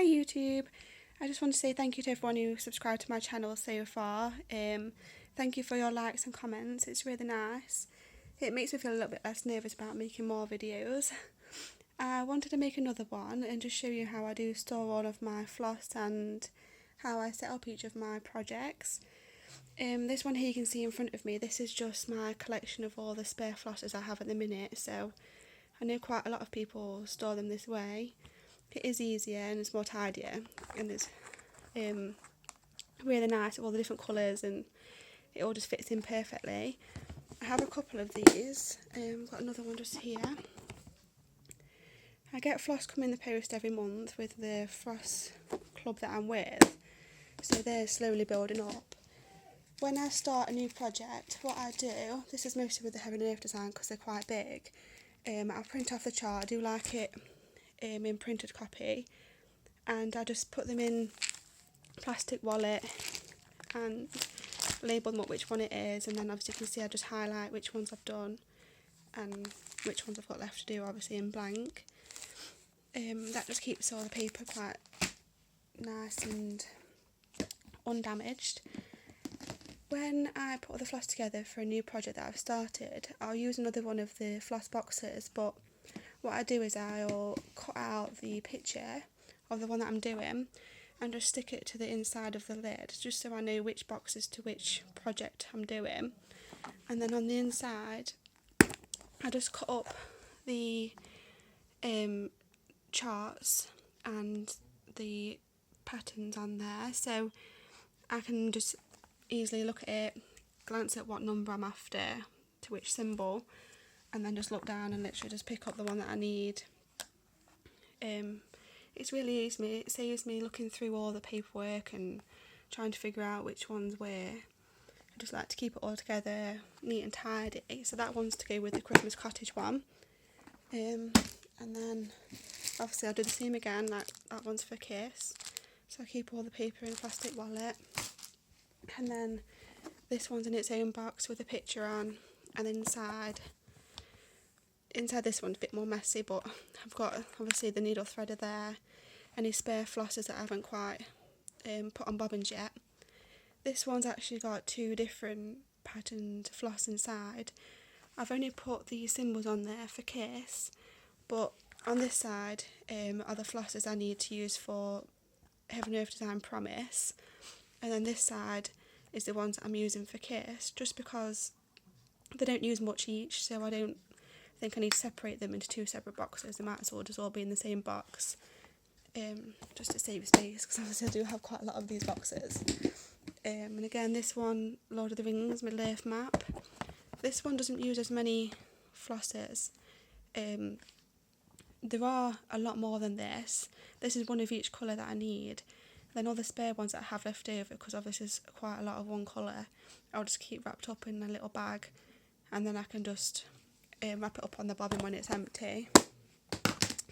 Hi YouTube, I just want to say thank you to everyone who subscribed to my channel so far. Thank you for your likes and comments, it's really nice. It makes me feel a little bit less nervous about making more videos. I wanted to make another one and just show you how I do store all of my floss and how I set up each of my projects. This one here you can see in front of me, this is just my collection of all the spare flosses I have at the minute, so I know quite a lot of people store them this way. It is easier and it's more tidier, and it's really nice, all the different colours, and it all just fits in perfectly. I have a couple of these, got another one just here. I get floss come in the post every month with the floss club that I'm with, so they're slowly building up. When I start a new project, what I do, this is mostly with the heaven and earth design because they're quite big, I print off the chart. I do like it in printed copy, and I just put them in plastic wallet and label them up which one it is, and then obviously you can see I just highlight which ones I've done and which ones I've got left to do, obviously in blank. That just keeps all the paper quite nice and undamaged. When I put the floss together for a new project that I've started, I'll use another one of the floss boxes, but what I do is I'll cut out the picture of the one that I'm doing and just stick it to the inside of the lid, just so I know which box is to which project I'm doing. And then on the inside, I just cut up the charts and the patterns on there, so I can just easily look at it, glance at what number I'm after, to which symbol, and then just look down and literally just pick up the one that I need. It's really easy. It saves me looking through all the paperwork and trying to figure out which one's where. I just like to keep it all together, neat and tidy. So that one's to go with the Christmas cottage one. And then obviously I'll do the same again, like that one's for Kiss. So I keep all the paper in a plastic wallet. And then this one's in its own box with a picture on, and inside this one's a bit more messy, but I've got obviously the needle threader there, any spare flosses that I haven't quite put on bobbins yet. This one's actually got two different patterned floss inside. I've only put the symbols on there for Kiss, but on this side are the flosses I need to use for Heaven Earth Design Promise, and then this side is the ones that I'm using for Kiss, just because they don't use much each, so I don't think I need to separate them into two separate boxes. They might as well just all be in the same box, just to save space, because obviously I do have quite a lot of these boxes. And again, this one, Lord of the Rings Middle Earth map. This one doesn't use as many flosses. There are a lot more than this. This is one of each colour that I need. Then all the spare ones that I have left over, because obviously there's quite a lot of one colour, I'll just keep wrapped up in a little bag, and then I can just wrap it up on the bobbin when it's empty.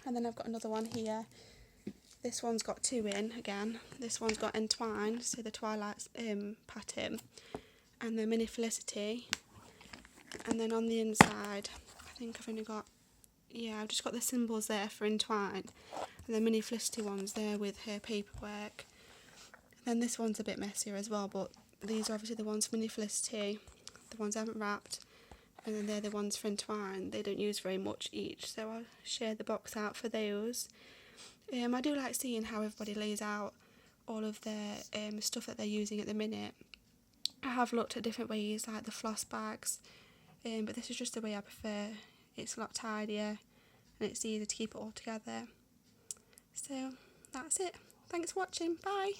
And then I've got another one here. This one's got two in again. This one's got Entwine, so the Twilight pattern, and the Mini Felicity. And then on the inside, I think I've only got, I've just got the symbols there for Entwine, and the Mini Felicity one's there with her paperwork. Then this one's a bit messier as well, but these are obviously the ones for Mini Felicity, the ones I haven't wrapped, and then they're the ones for Entwine. They don't use very much each, so I'll share the box out for those. I do like seeing how everybody lays out all of their stuff that they're using at the minute. I have looked at different ways, like the floss bags, but this is just the way I prefer. It's a lot tidier and it's easier to keep it all together. So that's it. Thanks for watching. Bye.